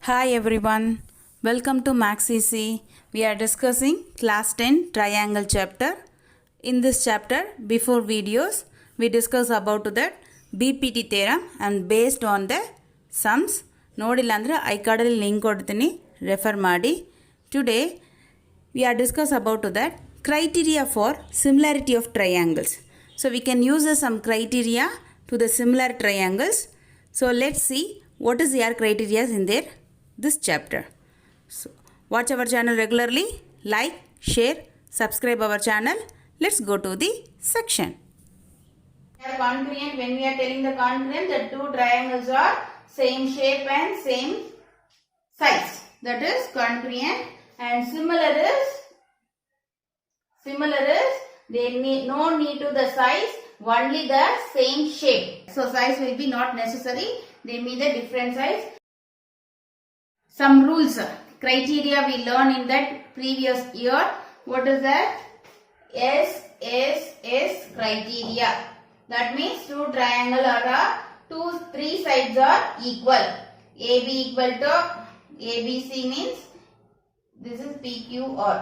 Hi everyone, welcome to Max EC. We are discussing class 10 triangle chapter. In this chapter, before videos, we discuss about that BPT theorem and based on the sums. ನೋಡಿಲ್ಲ ಅಂದರೆ I ಕಾರ್ಡಲ್ಲಿ link ಕೊಡ್ತೀನಿ refer ಮಾಡಿ. Today we are discuss about that criteria for similarity of triangles. So we can use some criteria to the similar triangles. So let's see what is their criteria in this chapter. So watch our channel regularly, like, share, subscribe our channel. Let's go to the section. Congruent, when we are telling the congruent, the two triangles are same shape and same size. That is congruent. And similar is they need no need to the size, only the same shape. So size will be not necessary. They need a different size. Some rules, criteria we learned in that previous year. What is that? S criteria. That means two triangle are three sides are equal. AB equal to ABC means this is PQR.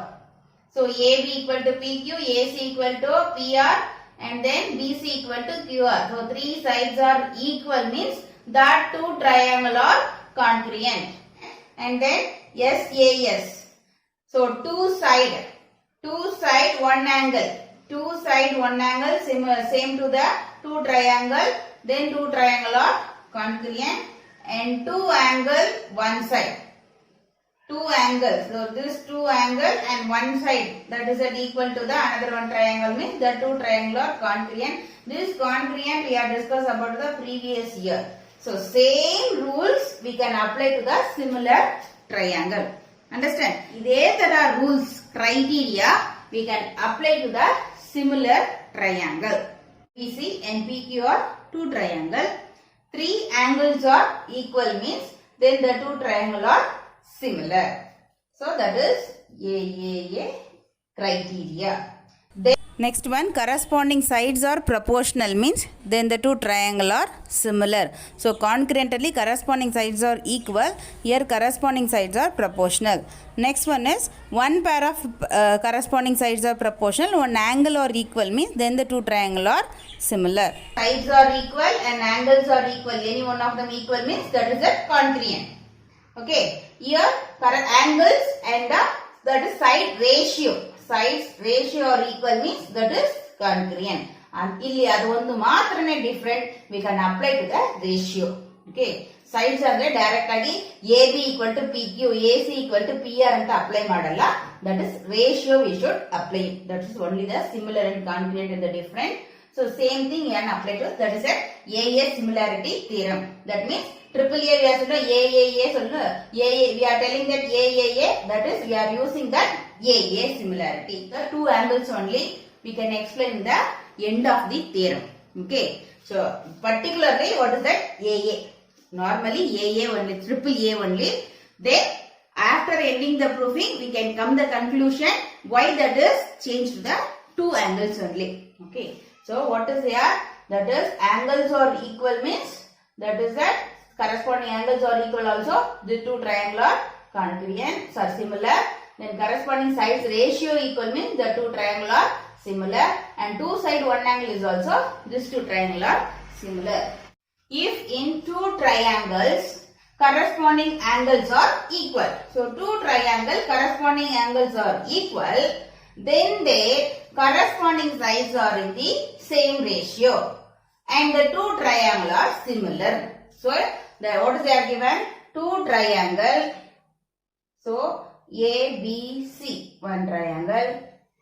So AB equal to PQ, AC equal to PR, and then BC equal to QR. So three sides are equal means that two triangle are congruent. And then SAS. So two side one angle. Two side one angle same to the two triangle. Then two triangle are congruent, and two angle one side. Two angles. So this two angle and one side, that is equal to the another one triangle means the two triangle are congruent. This congruent we have discussed about the previous year. So same rules we can apply to the similar triangle. Understand? There are rules, criteria we can apply to the similar triangle. PC and PQ are two triangle. Three angles are equal means then the two triangle are similar. So that is AAA criteria. Next one, corresponding sides are proportional means then the two triangle are similar. So concurrently corresponding sides are equal, here corresponding sides are proportional. Next one is one pair of corresponding sides are proportional, one angle or equal means then the two triangle are similar. Sides are equal and angles are equal, any one of them equal means that is a congruent. Okay, here angles and that is side ratio. Sides ratio are equal means that is congruent. And illi adu ondu maatrane different, we can apply to the ratio. Okay, sides andre direct agi AB equal to PQ, AC equal to PR anta apply madalla. That is ratio we should apply. That is only the similar and congruent and the different. So same thing we can apply to, that is a AA similarity theorem. That means triple A we are we are telling that AAA, that is we are using that AA similarity. The two angles only we can explain in the end of the theorem. Okay, so particularly what is that? AA. Normally AA only, triple A only. Then after ending the proofing we can come the conclusion why that is changed to the two angles only. Okay, so what is here? That is angles are equal means that is that corresponding angles are equal also. The two triangle are congruent or similar. Then corresponding sides ratio equal means the two triangle are similar, and two side one angle is also this two triangle are similar. If in two triangles corresponding angles are equal, so two triangle corresponding angles are equal, then their corresponding sides are in the same ratio and the two triangle are similar. So what is they are given? Two triangle. So ABC one triangle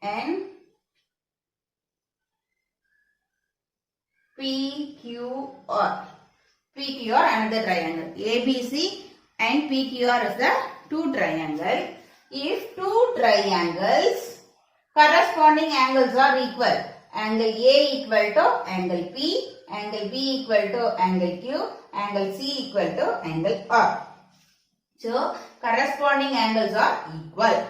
and PQR another triangle. ABC and PQR is the two triangle. If two triangles corresponding angles are equal, angle A equal to angle P, angle B equal to angle Q, angle C equal to angle R. So corresponding angles are equal.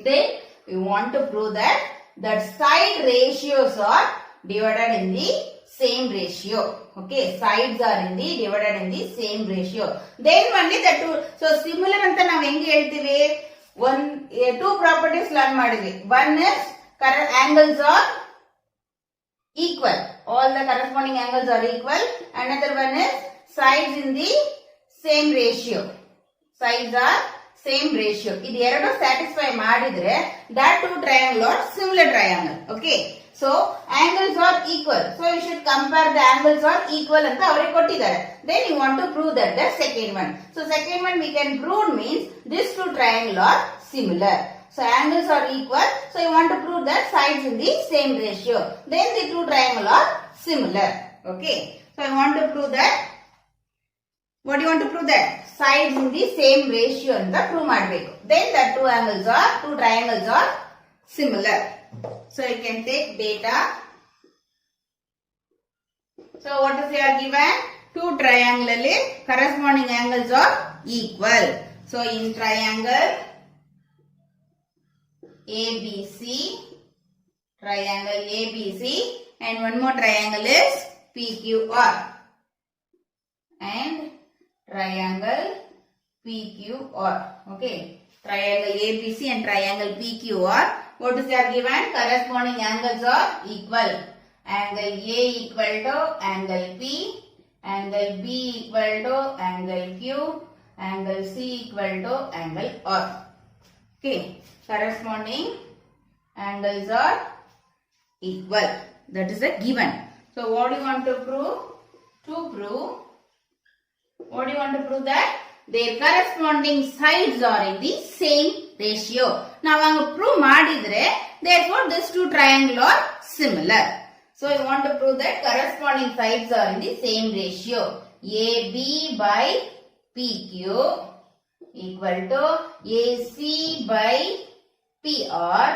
Then we want to prove that side ratios are divided in the same ratio. Okay, sides are in the divided in the same ratio. Then only the two. So similar anta ನಾವು ಹೆಂಗೆ ಹೇಳ್ತೀವಿ? Two properties learn ಮಾಡಿದ್ವಿ. One is angles are equal. All the corresponding angles are equal. Another one is sides in the same ratio. Sides are same ratio. ಇದು ಎರಡು satisfy ಮಾಡಿದ್ರೆ that two triangle are similar triangle. Okay. So angles are equal. So you should compare the angles are equal ಅಂತ ಅವರಿಗೆ ಕೊಟ್ಟಿದ್ದಾರೆ. Then you want to prove that the second one. So second one we can prove means these two triangle are similar. So angles are equal. So you want to prove that sides in the same ratio. Then the two triangle are similar. Okay. So I want to prove that. What do you want to prove that? Sides in the same ratio ಅಂತ prove ಮಾಡಬೇಕು. Then the two triangles are similar. So you can take data. So what is here given? Two triangle corresponding angles are equal. So in triangle ABC, and one more triangle is PQR, and triangle PQR. Okay, triangle ABC and triangle PQR. What is there given? Corresponding angles are equal. Angle A equal to angle P, angle B equal to angle Q, angle C equal to angle R. Okay, corresponding angles are equal. That is a given. So what do you want to prove? What do you want to prove? That their corresponding sides are in the same ratio. Now prove ಮಾಡಿದ್ರೆ therefore these two triangle are similar. So you want to prove that corresponding sides are in the same ratio. AB by PQ equal to AC by PR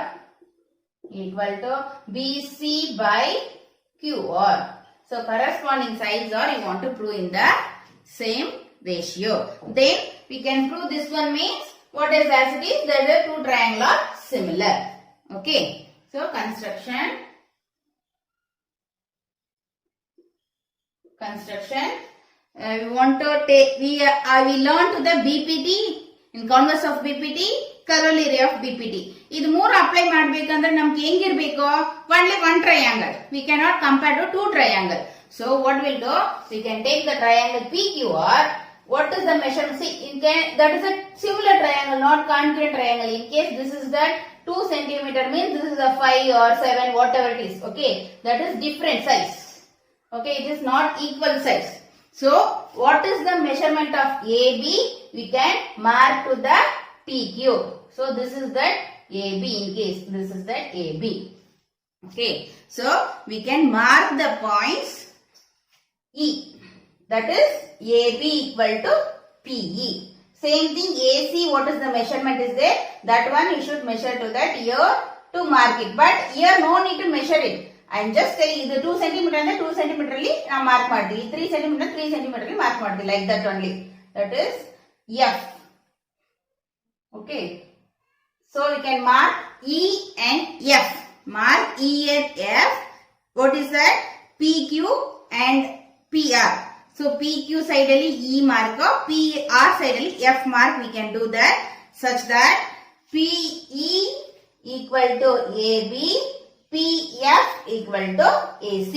equal to BC by QR. So corresponding sides are you want to prove in the same ratio. Then we can prove this one means what is as it is, that the two triangle are similar. Okay. So construction. We want to take, we learn to the BPT, in converse of BPT, corollary of BPT. ಇದು ಮೂರು apply ಮಾಡಬೇಕಂದ್ರೆ ನಮ್ಗೆ ಹೆಂಗಿರಬೇಕು? only one triangle. We cannot compare to two triangle. So what we'll do? We can take the triangle PQR. What is the measurement? See, that is a similar triangle, not congruent triangle. In case this is that 2 centimeter means this is a 5 or 7, whatever it is. Okay, that is different size. Okay, it is not equal size. So what is the measurement of AB? We can mark to the PQ. So this is that AB. In case this is that AB. Okay, so we can mark the points E. That is AB equal to PE. Same thing AC, what is the measurement is there? That one you should measure to that here to mark it. But here no need to measure it. I am just telling you the 2 centimeter and 2 centimeter now mark maddi. 3 centimeter 3 centimeter mark maddi, like that only. That is F. Okay. So we can mark E and F. Mark E and F. What is that? PQ and PR. So PQ side E mark, PR side F mark. We can do that such that PE equal to AB, PF equal to AC.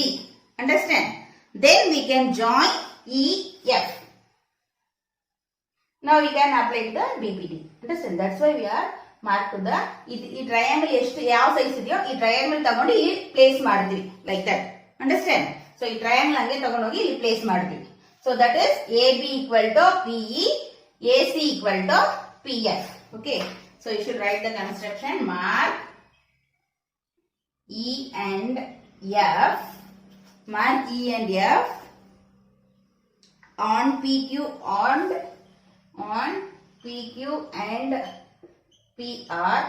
Understand? Then we can join EF. Now we can apply to the BPT. Understand? That's why we are mark to the ಈ triangle ಎಷ್ಟು ಯಾವ size ಇದೆಯೋ ಈ triangle ತಗೊಂಡು ಇಲ್ಲಿ place ಮಾಡ್ತೀವಿ, like that. Understand? So ಈ triangle ಹಂಗೆ ತಗೊಂಡು ಹೋಗಿ ಇಲ್ಲಿ ಪ್ಲೇಸ್ ಮಾಡ್ತೀವಿ. So that is AB equal to PE, AC equal to PF. Okay. So you should write the construction. Mark E and F. Mark E and F on PQ on PQ and PR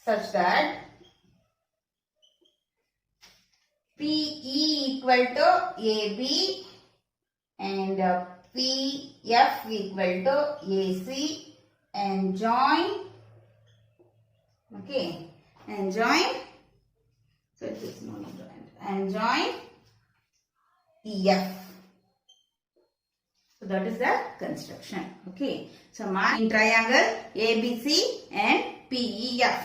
such that PE equal to AB and PF equal to AC and join. Okay, and join. So it is not joined. And join EF. So that is the construction. Okay. So mark in triangle ABC and PEF.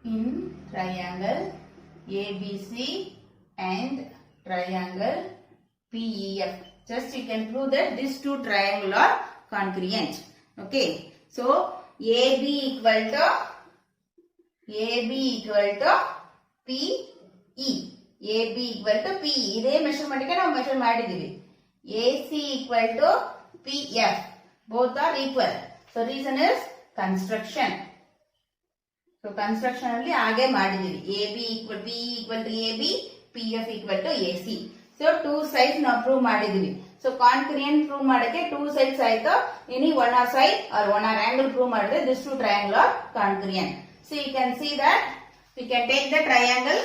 In triangle ABC and triangle PEF. Just you can prove that these two triangles are congruent. Okay. So AB equal to PE. AB equal to PE. ಇದೇ measurement ಗೆ ನಾವು measure ಮಾಡಿದೀವಿ. AC equal to PF. Both are equal. So reason is construction. So construction ಅಲ್ಲಿ ಹಾಗೆ ಮಾಡಿದೀವಿ. AB equal PE equal to AB, PF equal to AC. So two sides ನಾವು prove ಮಾಡಿದೀವಿ. So congruent prove ಮಾಡಕ್ಕೆ two sides ಆಯ್ತು. Any one hour side or one hour angle prove ಮಾಡಿದ್ರೆ this two triangle are congruent. So you can see that we can take the triangle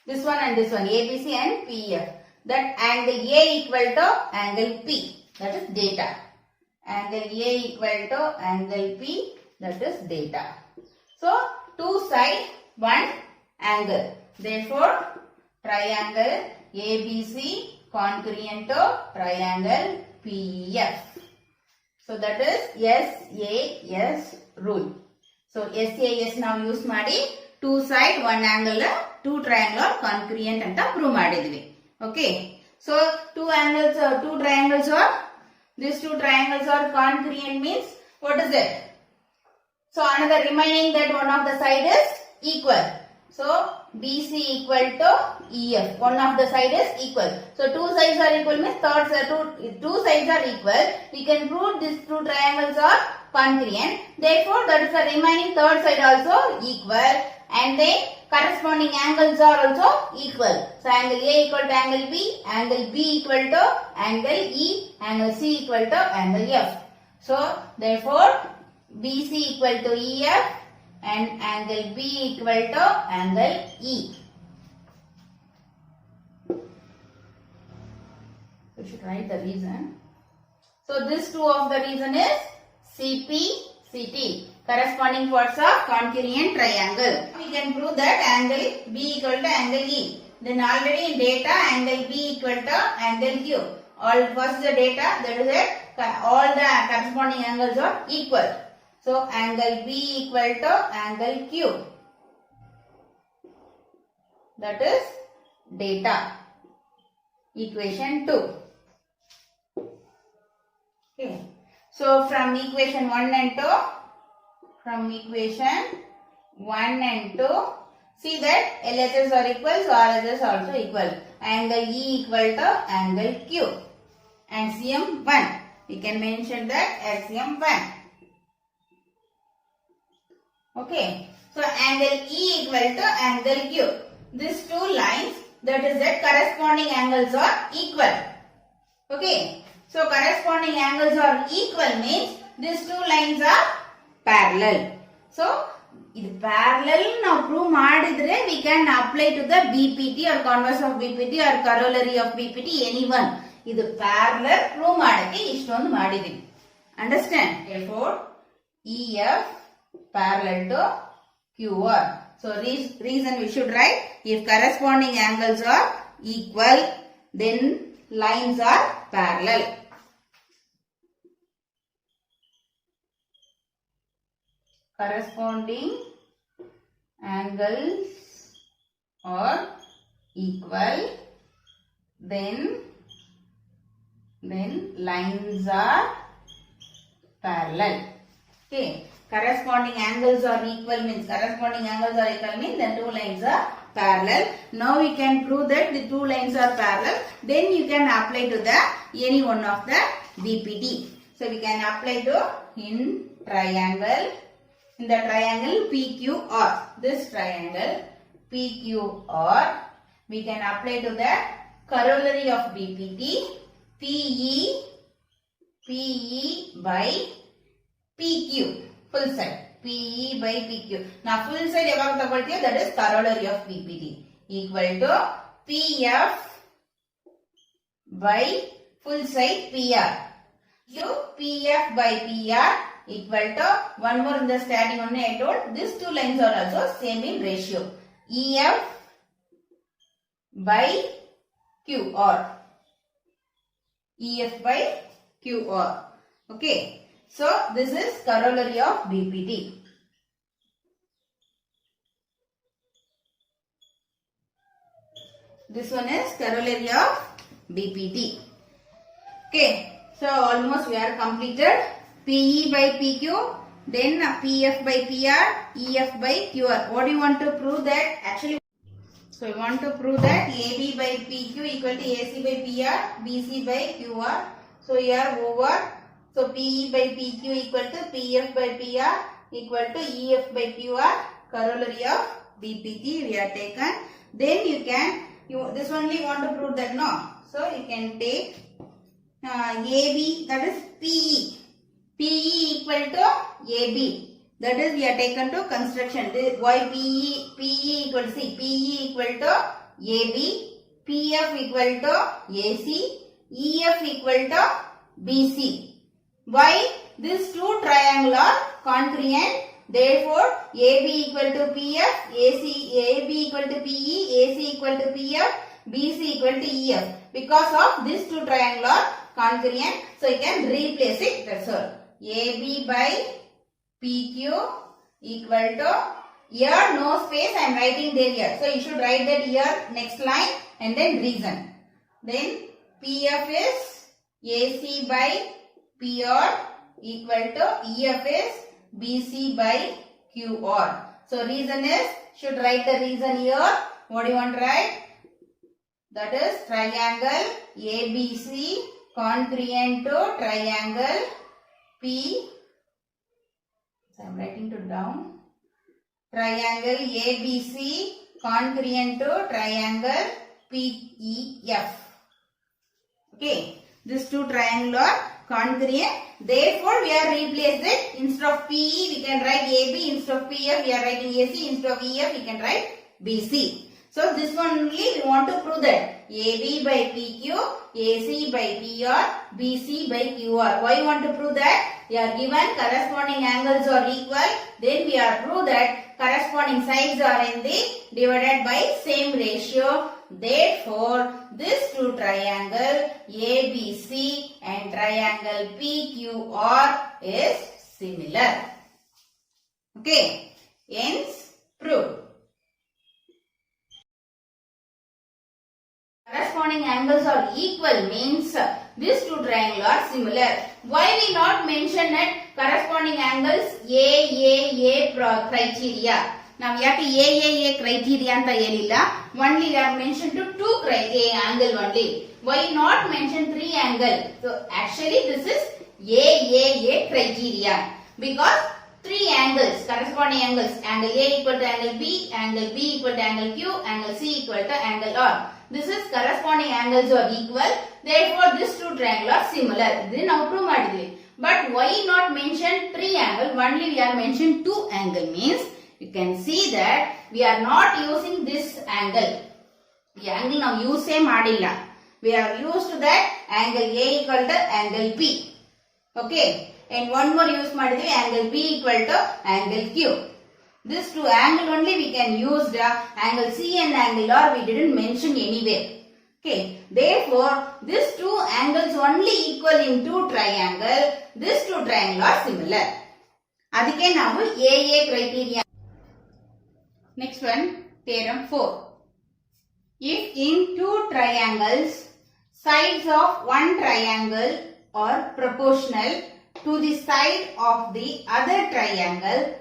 this one and this one ABC and PF. That angle A equal to angle P. That is theta. Angle A equal to angle P. That is theta. So two sides, one angle. Therefore, triangle ABC congruent to triangle PF. So that is SAS rule. So SAS now use ಮಾಡಿ two side one angle two triangle congruent ಅಂತ prove ಮಾಡಿದ್ವಿ. Okay. So two triangles are these two triangles are congruent means what is it? So another remaining that one of the side is equal. So BC equal to EF. One of the side is equal. So two sides are equal means two sides are equal. We can prove these two triangles are congruent. Therefore that is the remaining third side also equal. And then corresponding angles are also equal. So angle A equal to angle B, angle B equal to angle E, angle C equal to angle F. So therefore BC equal to EF and angle B equal to angle E. We should write the reason. So this two of the reason is CP, CT. Corresponding parts of congruent triangle. We can prove that angle B equal to angle E. Then already in data angle B equal to angle Q. All first the data, that is it. All the corresponding angles are equal. So angle B equal to angle Q. That is data. Equation 2. Okay. So from equation 1 and 2. From equation 1 and 2, see that LHS are equal, so RHS also equal. Angle E equal to angle Q. Axiom 1. We can mention that axiom 1. Okay. So angle E equal to angle Q. These two lines, that is that corresponding angles are equal. Okay. So corresponding angles are equal means these two lines are parallel. So ಇದು parallel ನಾವು prove ಮಾಡಿದ್ರೆ we can apply to the BPT or converse of BPT or corollary of BPT anyone. ಇದು parallel prove ಮಾಡಕ್ಕೆ ಇಷ್ಟೊಂದು ಮಾಡಿದೀವಿ. Understand? Therefore EF parallel to QR. So reason we should write if corresponding angles are equal then lines are parallel. Corresponding angles are equal then lines are parallel. Okay. Corresponding angles are equal means then two lines are parallel. Now we can prove that the two lines are parallel. Then you can apply to the any one of the BPT. So we can apply to in triangle. In the triangle PQR, this triangle PQR, we can apply to the corollary of BPT PE by PQ, full side PE by PQ. Now full side ಯಾವಾಗ ತಗೊಳ್ತೀವಿ, that is corollary of BPT equal to PF by full side PR. So PF by PR equal to one more in the starting only I told these two lines are also same in ratio EF by QR. EF by QR. Okay. So this is corollary of BPT. This one is corollary of BPT. Okay. So almost we are completed. PE by PQ. Then PF by PR. EF by QR. What do you want to prove that? Actually, so we want to prove that AB by PQ equal to AC by PR. BC by QR. So here over. So PE by PQ equal to PF by PR equal to EF by QR. Corollary of BPT we have taken. Then you can, this only want to prove that no. So you can take AB, that is PE. PE equal to AB. That is we are taken to construction. Why PE equal to C? PE equal to AB. PF equal to AC. EF equal to BC. Why? These two triangles are congruent. Therefore, AB equal to PF, AB equal to PE, AC equal to PF, BC equal to EF. Because of these two triangles are congruent, so you can replace it. That's all. AB by PQ equal to, here no space, I am writing there here. So you should write that here, next line and then reason. Then PF is AC by PR equal to EF is BC by QR. So reason is, should write the reason here. What do you want to write? That is triangle ABC congruent to triangle P. So I am writing to down. Triangle ABC congruent to triangle PEF. Okay. These two triangles are congruent. Therefore, we are replaced it. Instead of PE, we can write AB. Instead of PF, we are writing AC. Instead of EF, we can write BC. So, this one only we want to prove that AB by PQ, AC by PR, BC by QR. Why you want to prove that? We are given corresponding angles are equal. Then we are prove that corresponding sides are in the divided by same ratio. Therefore, this two triangle ABC and triangle PQR is similar. Okay. Hence, prove. Corresponding angles are equal means these two triangles are similar. Why we not mention that corresponding angles AAA criteria? Now we have to AAA criteria anta helilla. Only we have mentioned to two angle only. Why not mention three angle? So actually this is AAA criteria because three angles, corresponding angles, angle A equal to angle B equal to angle Q, angle C equal to angle R. This is corresponding angles are equal. Therefore, these two triangles are similar. This now prove madidli. But why not mention three angle? Only we are mention two angle means you can see that we are not using this angle. The angle now use madilla. We are used to that angle A equal to angle P. Okay. And one more use madidli angle B equal to angle Q. These two angle only we can use the angle C and angle R we didn't mention anywhere. Okay. Therefore, these two angles only equal in two triangle. These two triangles are similar. Adike now AA criteria. Next one, theorem 4. If in two triangles, sides of one triangle are proportional to the side of the other triangle,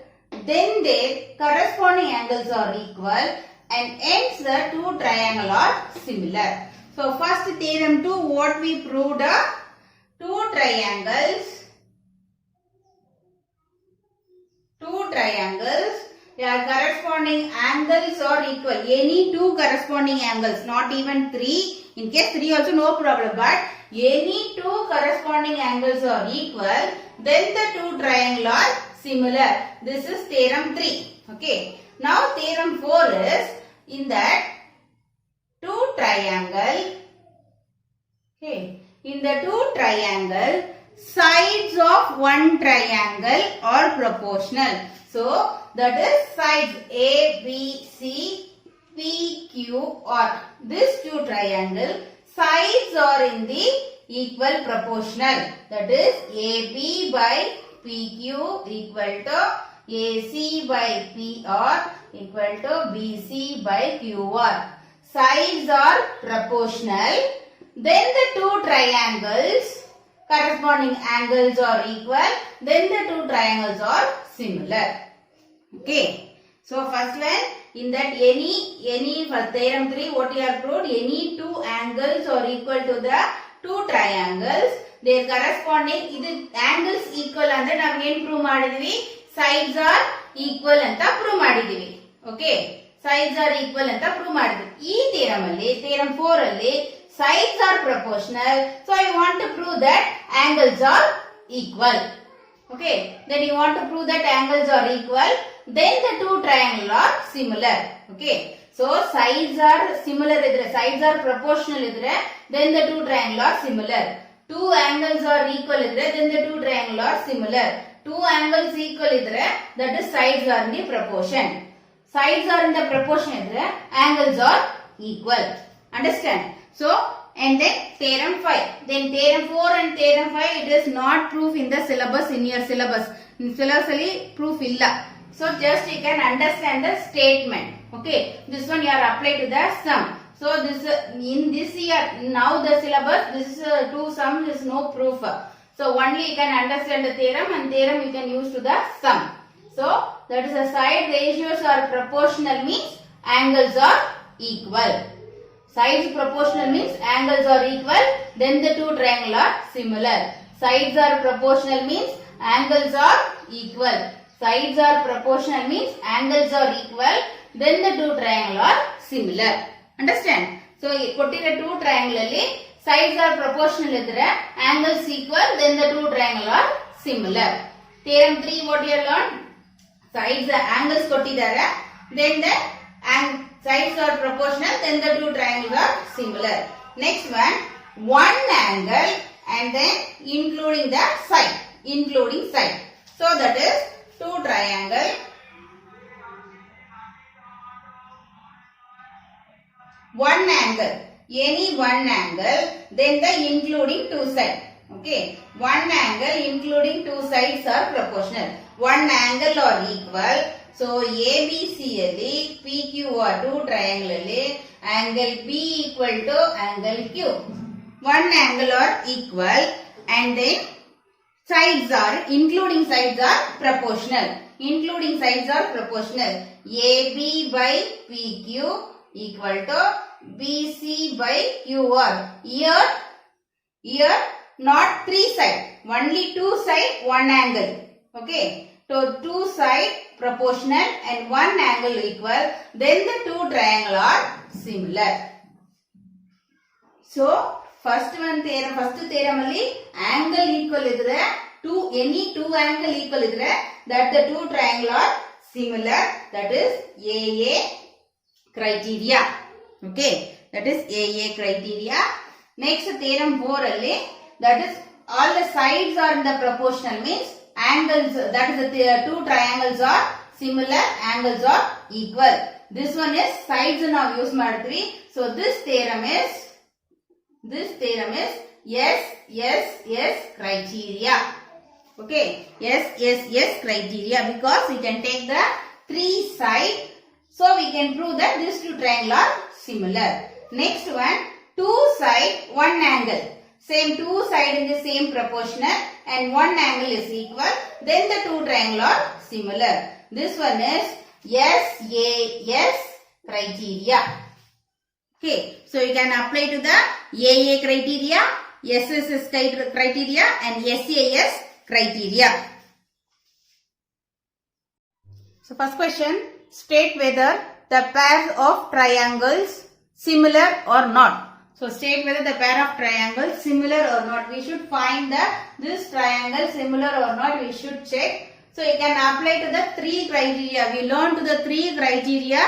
then their corresponding angles are equal and hence the two triangles are similar. So first theorem 2, what we proved? Two triangles, their corresponding angles are equal. Any two corresponding angles, not even three. In case three also no problem, but any two corresponding angles are equal, then the two triangles are similar. This is theorem 3. Okay. Now theorem 4 is in that two triangle. Okay. In the two triangle, sides of one triangle are proportional. So that is sides A, B, C, P, Q, R. These two triangle sides are in the equal proportional. That is AB by PQ equal to AC by PR equal to BC by QR. Sides are proportional. Then the two triangles corresponding angles are equal. Then the two triangles are similar. Okay. So first one, in that any for theorem 3 what you have proved, any two angles are equal to the two triangles. Their corresponding ಇದು angles equal ಅಂದ್ರೆ ನಾವು ಏನು prove ಮಾಡಿದ್ವಿ, sides are equal ಅಂತ prove ಮಾಡಿದ್ವಿ. Okay, sides are equal ಅಂತ prove ಮಾಡಿದ್ವಿ. ಈ theorem ಅಲ್ಲಿ theorem 4 ಅಲ್ಲಿ sides are proportional, so I want to prove that angles are equal. Okay, then you want to prove that angles are equal, then the two triangles are similar. Okay, so sides are similar idre, sides are proportional idre, then the two triangles are similar. Two angles are equal idre, then the two triangles are similar. Two angles equal idre, that is sides are in the proportion. Sides are in the proportion idre, angles are equal. Understand? So, and then theorem 5. Then theorem 4 and theorem 5 it is not proof in the syllabus, in your syllabus. In syllabus alli proof illa. So just you can understand the statement. Okay, this one you are applied to the sum. So this in this year now the syllabus this two sums is no proof. So only you can understand the theorem and theorem you can use to the sum. So that is the side ratios are proportional means angles are equal. Sides proportional means angles are equal, then the two triangles are similar. Sides are proportional means angles are equal. Sides are proportional means angles are equal, then the two triangles are similar. Understand? So, ಕೊಟ್ಟಿರೋ two triangle ಅಲ್ಲಿ sides are proportional ಇದ್ರೆ angles equal, then the two triangles are similar. Theorem 3 what you learned? Sides angles ಕೊಟ್ಟಿದ್ದಾರೆ, then the sides are proportional, then the two triangles are similar. Next one angle and then including the side, so that is two triangle, one angle, any one angle, then the including two sides. Okay, one angle including two sides are proportional. One angle are equal. So ABC ಅಲ್ಲಿ PQR two triangle ಅಲ್ಲಿ angle B equal to angle Q. One angle are equal and then sides are including sides are proportional. Including sides are proportional. AB by PQ equal to BC by QR. Here not three sides, only two sides, one angle. Okay. So two sides proportional and one angle equal, then the two triangles are similar. So first theorem alli angle equal idre, any two angle equal idre, that the two triangles are similar, that is AA criteria. Okay, that is AA criteria. Next theorem 4 alli, that is all the sides are in the proportional means angles, that is the two triangles are similar, angles are equal. This one is sides now use ಮಾಡಿದ್ವಿ. So this theorem is SSS criteria. Okay, SSS criteria, because we can take the three side, so we can prove that these two triangles are similar. Next one, two side, one angle. Same two side in the same proportional and one angle is equal, then the two triangles are similar. This one is SAS criteria. Okay, so you can apply to the AA criteria, SSS criteria and SAS criteria. So first question, state whether the pair of triangles similar or not. So state whether the pair of triangles similar or not. We should find this triangle similar or not. We should check. So you can apply to the three criteria. We learned to the three criteria.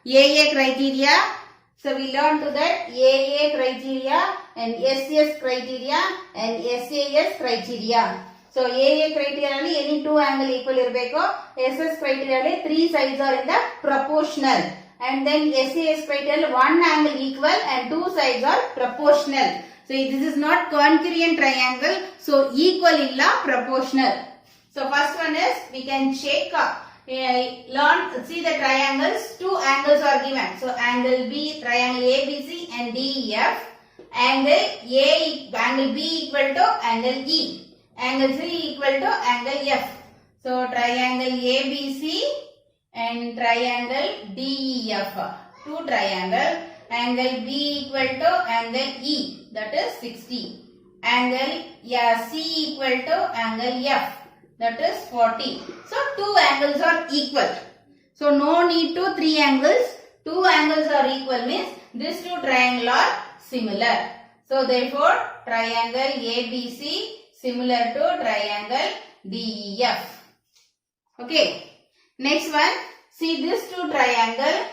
AA criteria. So we learned to that AA criteria and SS criteria and SAS criteria. So AA criteria alli any two angle equal irbeku. SS criteria alli three sides are in the proportional. And then SAS criteria one angle equal and two sides are proportional. So this is not congruent triangle. So equal illa proportional. So first one is we can check. Learn, see the triangles. Two angles are given. So angle B, triangle ABC and DEF. Angle B equal to angle E. Angle C equal to angle F. So triangle ABC and triangle DEF. Two triangle. Angle B equal to angle E. That is 60. Angle C equal to angle F. That is 40. So two angles are equal. So no need to three angles. Two angles are equal means these two triangles are similar. So therefore triangle ABC similar to triangle DEF. Okay. Next one. See these two triangle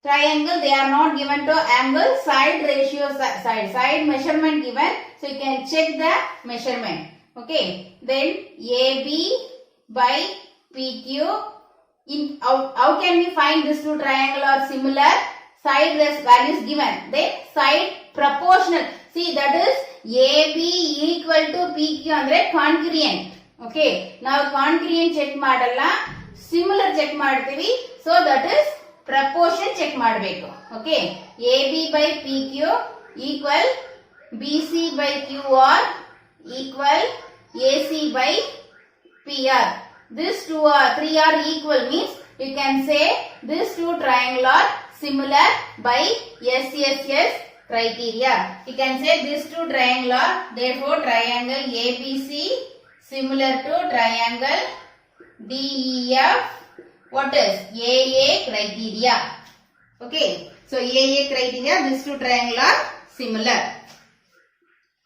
they are not given to angle, side ratio, side measurement given. So you can check the measurement. Okay. Then AB by PQ. How can we find these two triangle are similar? Side values given. Then side proportional. See that is AB equal to PQ andre congruent. Okay. Now congruent check madalla. Similar check ಮಾಡ್ತೀವಿ. So that is proportion check ಮಾಡಬೇಕು. Okay. AB by PQ equal BC by QR equal AC by PR. These two are three are equal means you can say these two triangle are similar by SSS criteria. You can say these two triangle are therefore triangle ABC similar to triangle DEF. What is AA criteria? Okay. So AA criteria, these two triangle are similar.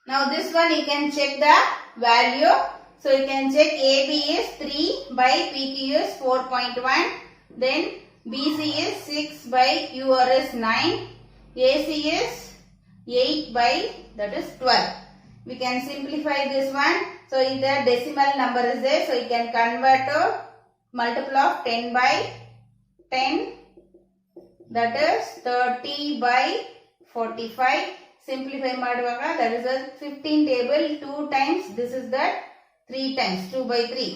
Now this one you can check the value. So you can check AB is 3 by PQ is 4.1. Then BC is 6 by QR is 9. AC is 8 by that is 12. We can simplify this one. So if the decimal number is there, so you can convert to multiple of 10 by 10. That is 30 by 45. Simplify ಮಾಡುವಾಗ that is a 15 table 2 times. This is that 3 times 2 by 3.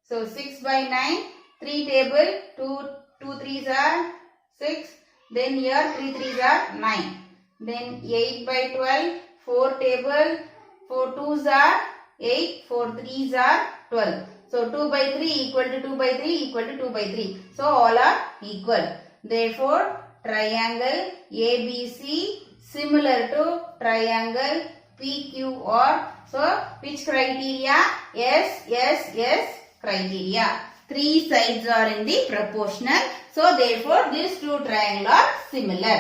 So 6 by 9. 3 table 2 3s are 6. Then here 3 3s are 9. Then 8 by 12. 4 table 4 2s are 8. 4 3s are 12. So 2 by 3 equal to 2 by 3 equal to 2 by 3. So all are equal. Therefore triangle ABC similar to triangle PQR. So which criteria? SSS criteria. Three sides are in the proportional. So therefore these two triangles are similar.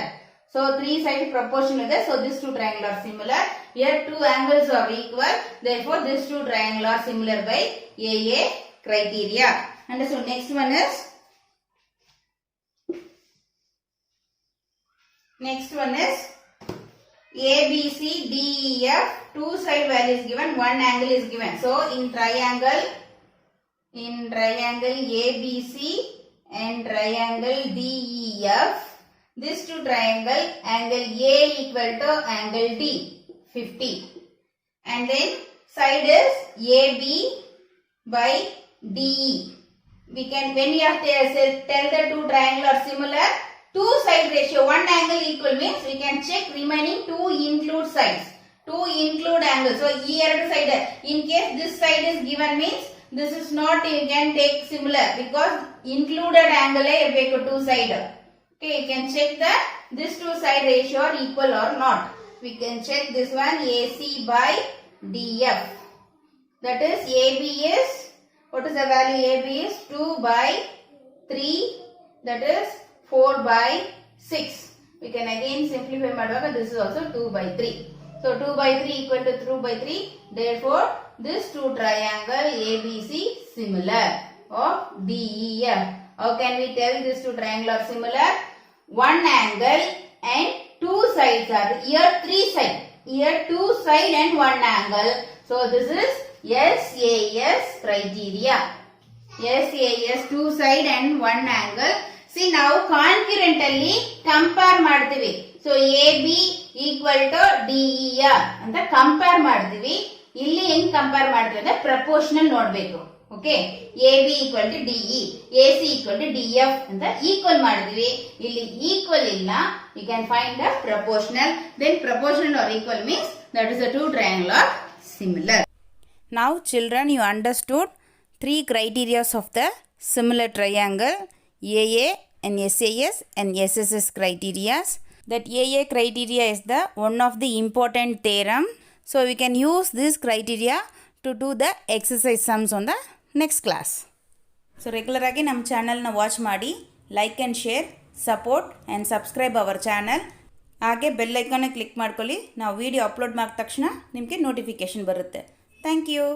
So three sides proportional. So these two triangles are similar. Here two angles are equal. Therefore these two triangles are similar by AA criteria. And so next one is ABC, DEF, two side values given, one angle is given. So in triangle ABC and triangle DEF, these two triangle, angle A equal to angle D, 50. And then side is AB by DE. We can, when we have to tell the two triangle are similar, two side ratio, one angle equal means we can check remaining two include sides. Two include angles. So here side, in case this side is given means this is not, you can take similar because included angle is two side. Okay, you can check that this two side ratio are equal or not. We can check this one AC by DF. That is AB is, what is the value? AB is 2 by 3. That is 4 by 6. We can again simplify madhaga. This is also 2 by 3. So 2 by 3 equal to 2 by 3. Therefore, this two triangle ABC similar of DEF. How can we tell these two triangle are similar? One angle and two sides are here, three sides. Here two side and one angle. So this is SAS criteria. SAS two side and one angle. See now concurrently compare ಮಾಡ್ತೀವಿ. So AB equal to DER ಅಂತ compare ಮಾಡಿದ್ವಿ. ಇಲ್ಲಿ ಹೆಂಗ್ ಕಂಪೇರ್ ಮಾಡಿದ್ವಿ ಅಂದ್ರೆ proportional ನೋಡ್ಬೇಕು. Okay, AB equal to DE, AC equal to DF ಅಂತ ಈಕ್ವಲ್ ಮಾಡಿದ್ವಿ. ಇಲ್ಲಿ ಈಕ್ವಲ್ ಇಲ್ಲ, you can find the proportional. Then proportional are equal means that is the two triangle are similar. Now children, you understood 3 criteria of the similar triangle, AA and SAS and SSS criteria. That AA criteria is the one of the important theorem. So we can use this criteria to do the exercise sums on the next class. So regular ಆಗಿ ನಮ್ಮ ಚಾನಲ್ನ watch ಮಾಡಿ, like and share, support and subscribe our channel. ಹಾಗೆ bell ಐಕಾನ್ನ click ಮಾಡ್ಕೊಳ್ಳಿ. ನಾವು video upload ಮಾಡಿದ ತಕ್ಷಣ ನಿಮಗೆ ನೋಟಿಫಿಕೇಷನ್ ಬರುತ್ತೆ. Thank you.